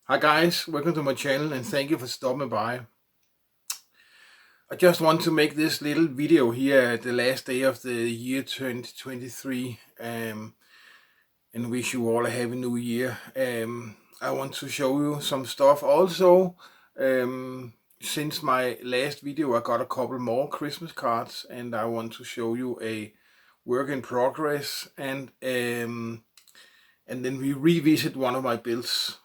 Hi guys, welcome to my channel and thank you for stopping by. I just want to make this little video here at the last day of the year 2023 and wish you all a happy new year. I want to show you some stuff also. Since my last video I got a couple more Christmas cards and I want to show you a work in progress and then we revisit one of my builds.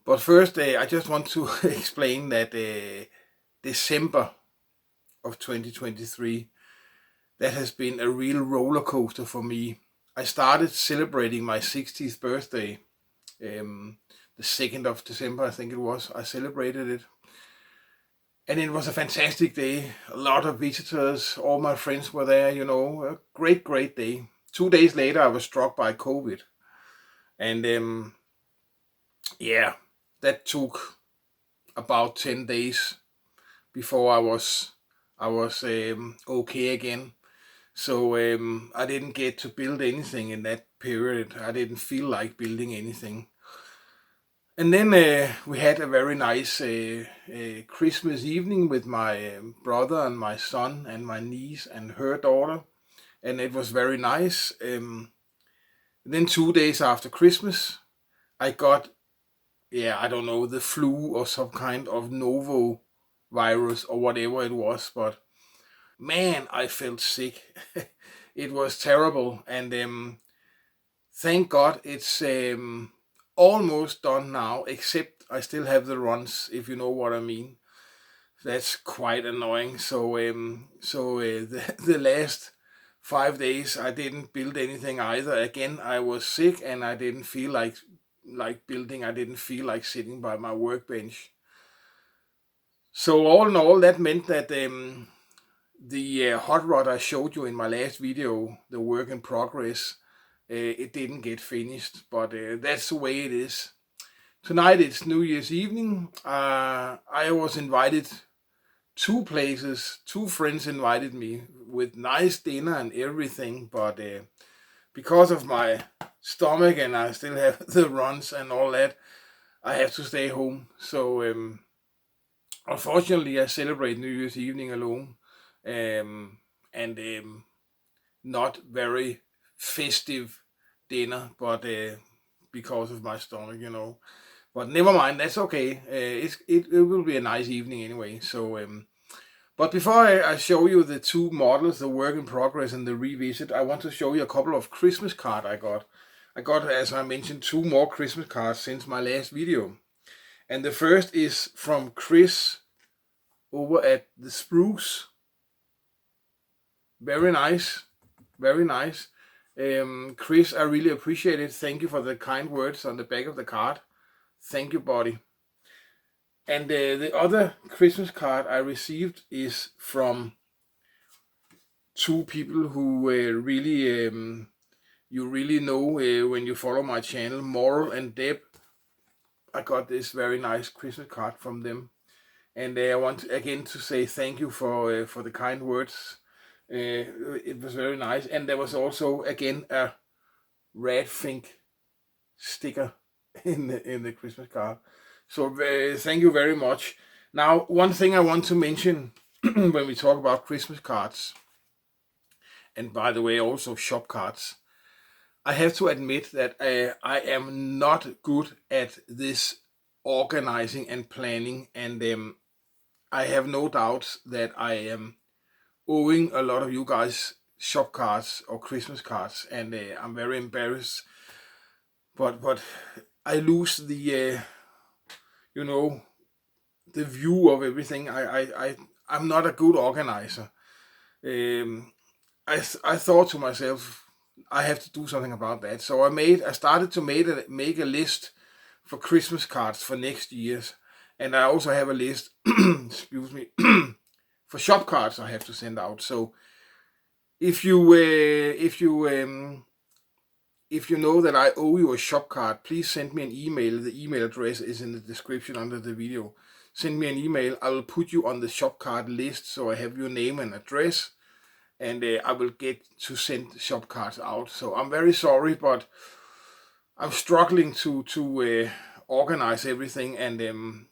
But first, I just want to explain that December of 2023, that has been a real roller coaster for me. I started celebrating my 60th birthday, the 2nd of December, I think it was. I celebrated it. And it was a fantastic day. A lot of visitors, all my friends were there, you know, a great day. 2 days later, I was struck by COVID. And yeah, that took about 10 days before I was okay again. So I didn't get to build anything in that period. I didn't feel like building anything. And then we had a very nice Christmas evening with my brother and my son and my niece and her daughter, and it was very nice. Then 2 days after Christmas, I got, I don't know, the flu or some kind of novo virus or whatever it was, but man, I felt sick. It was terrible, and thank God it's almost done now, except I still have the runs, if you know what I mean. That's quite annoying. So the last 5 days I didn't build anything either. Again, I was sick and I didn't feel like building. I didn't feel like sitting by my workbench. So all in all, that meant that the hot rod I showed you in my last video, the work in progress, it didn't get finished, but that's the way it is. Tonight it's New Year's evening. I was invited 2 places. 2 friends invited me with nice dinner and everything, but because of my stomach and I still have the runs and all that, I have to stay home. So unfortunately I celebrate New Year's evening alone, and not very festive dinner, but because of my stomach, you know. But never mind, that's okay. It will be a nice evening anyway. So but before I show you the 2 models, the work in progress and the revisit, I want to show you a couple of Christmas cards I got. I got, as I mentioned, 2 more Christmas cards since my last video. And the first is from Chris over at the Spruce. Very nice, very nice. Chris, I really appreciate it. Thank you for the kind words on the back of the card. Thank you, buddy. And the other Christmas card I received is from 2 people who really, you really know when you follow my channel, Moral and Deb. I got this very nice Christmas card from them. And I want again to say thank you for the kind words. It was very nice. And there was also, again, a red fink sticker in the Christmas card. So thank you very much. Now, one thing I want to mention when we talk about Christmas cards, and by the way also shop cards, I have to admit that I am not good at this organizing and planning, and I have no doubts that I am owing a lot of you guys shop cards or Christmas cards, and I'm very embarrassed. But I lose the you know, the view of everything. I'm not a good organizer. I thought to myself, I have to do something about that. So I started to make a list for Christmas cards for next year's, and I also have a list, excuse me, for shop cards I have to send out. So if you know that I owe you a shop card, please send me an email. The email address is in the description under the video. Send me an email. I will put you on the shop card list, so I have your name and address, and I will get to send shop cards out. So I'm very sorry, but I'm struggling to organize everything, and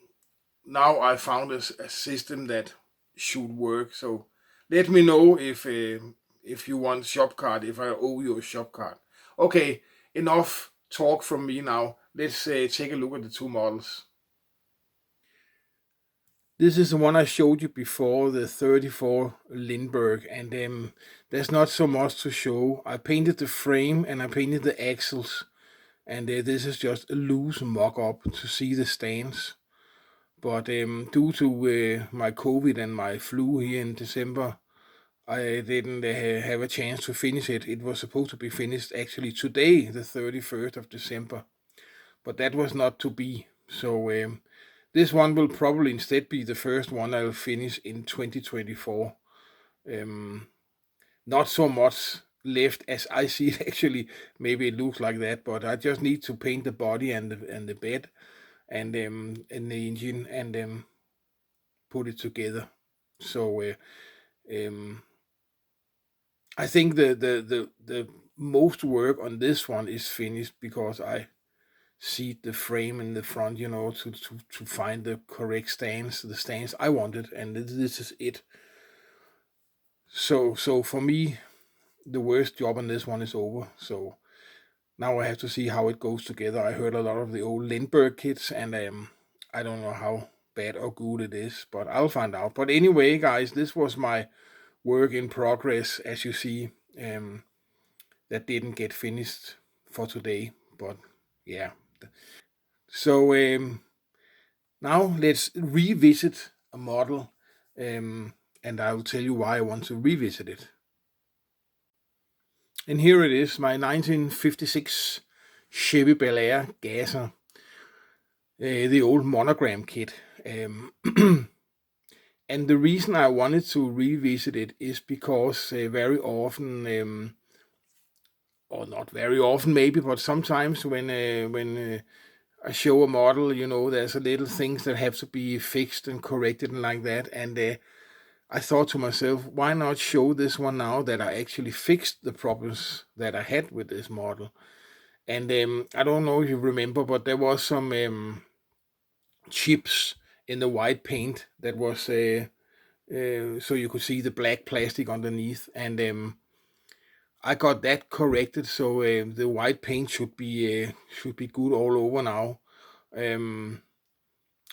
now I found a system that should work. So let me know if you want shopcard, if I owe you a shopcard. Okay, enough talk from me now. Let's take a look at the two models. This is the one I showed you before, the 34 Lindbergh, and there's not so much to show. I painted the frame and I painted the axles, and this is just a loose mock-up to see the stands. But due to my COVID and my flu here in December, I didn't have a chance to finish it. It was supposed to be finished actually today, the 31st of December, but that was not to be. So this one will probably instead be the first one I'll finish in 2024. Not so much left as I see it actually. Maybe it looks like that, but I just need to paint the body and the bed and the engine and put it together. So I think the most work on this one is finished because I see the frame in the front, you know, to find the correct stands, the stands I wanted, and this is it. So for me, the worst job on this one is over. So now I have to see how it goes together. I heard a lot of the old Lindbergh kits, and I don't know how bad or good it is, but I'll find out. But anyway, guys, this was my work in progress, as you see, that didn't get finished for today, but yeah. So now let's revisit a model, and I'll tell you why I want to revisit it. And here it is, my 1956 Chevy Bel Air Gasser, the old monogram kit. And the reason I wanted to revisit it is because very often, or not very often maybe, but sometimes when I show a model, you know, there's a little things that have to be fixed and corrected and like that. And I thought to myself, why not show this one now that I actually fixed the problems that I had with this model. And I don't know if you remember, but there was some chips in the white paint that was so you could see the black plastic underneath, and I got that corrected, so the white paint should be good all over now.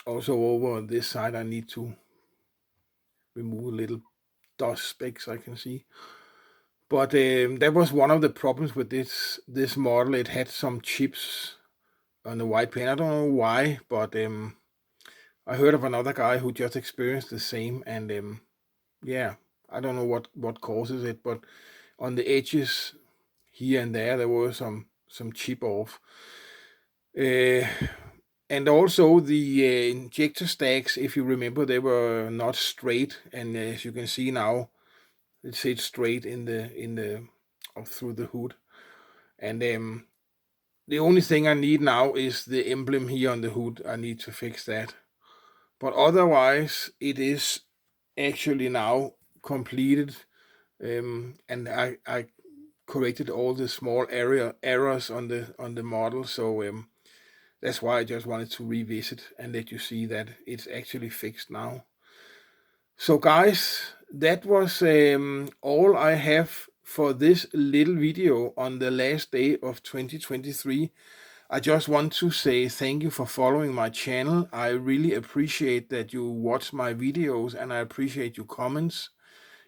Also over on this side I need to remove a little dust specks I can see. But that was one of the problems with this model. It had some chips on the white paint. I don't know why, but I heard of another guy who just experienced the same, and yeah, I don't know what causes it, but on the edges here and there were some chip off. And also the injector stacks, if you remember, they were not straight, and as you can see now, it sits straight in the through the hood. And the only thing I need now is the emblem here on the hood. I need to fix that, but otherwise it is actually now completed. And I corrected all the small errors on the model, so that's why I just wanted to revisit and let you see that it's actually fixed now. So guys, that was all I have for this little video on the last day of 2023. I just want to say thank you for following my channel. I really appreciate that you watch my videos, and I appreciate your comments.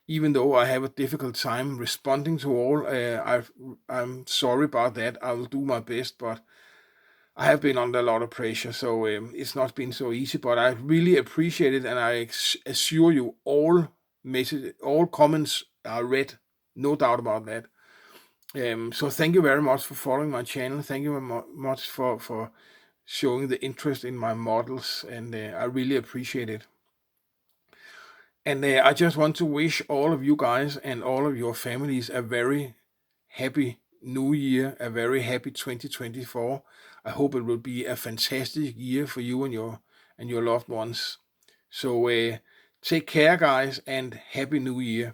Even though I have a difficult time responding to all, I'm sorry about that. I will do my best, but I have been under a lot of pressure, so it's not been so easy. But I really appreciate it, and I assure you, all comments are read, no doubt about that. So thank you very much for following my channel. Thank you very much for showing the interest in my models, and I really appreciate it. And I just want to wish all of you guys and all of your families a very happy New Year, a very happy 2024. I hope it will be a fantastic year for you and your loved ones. So take care, guys, and Happy New Year.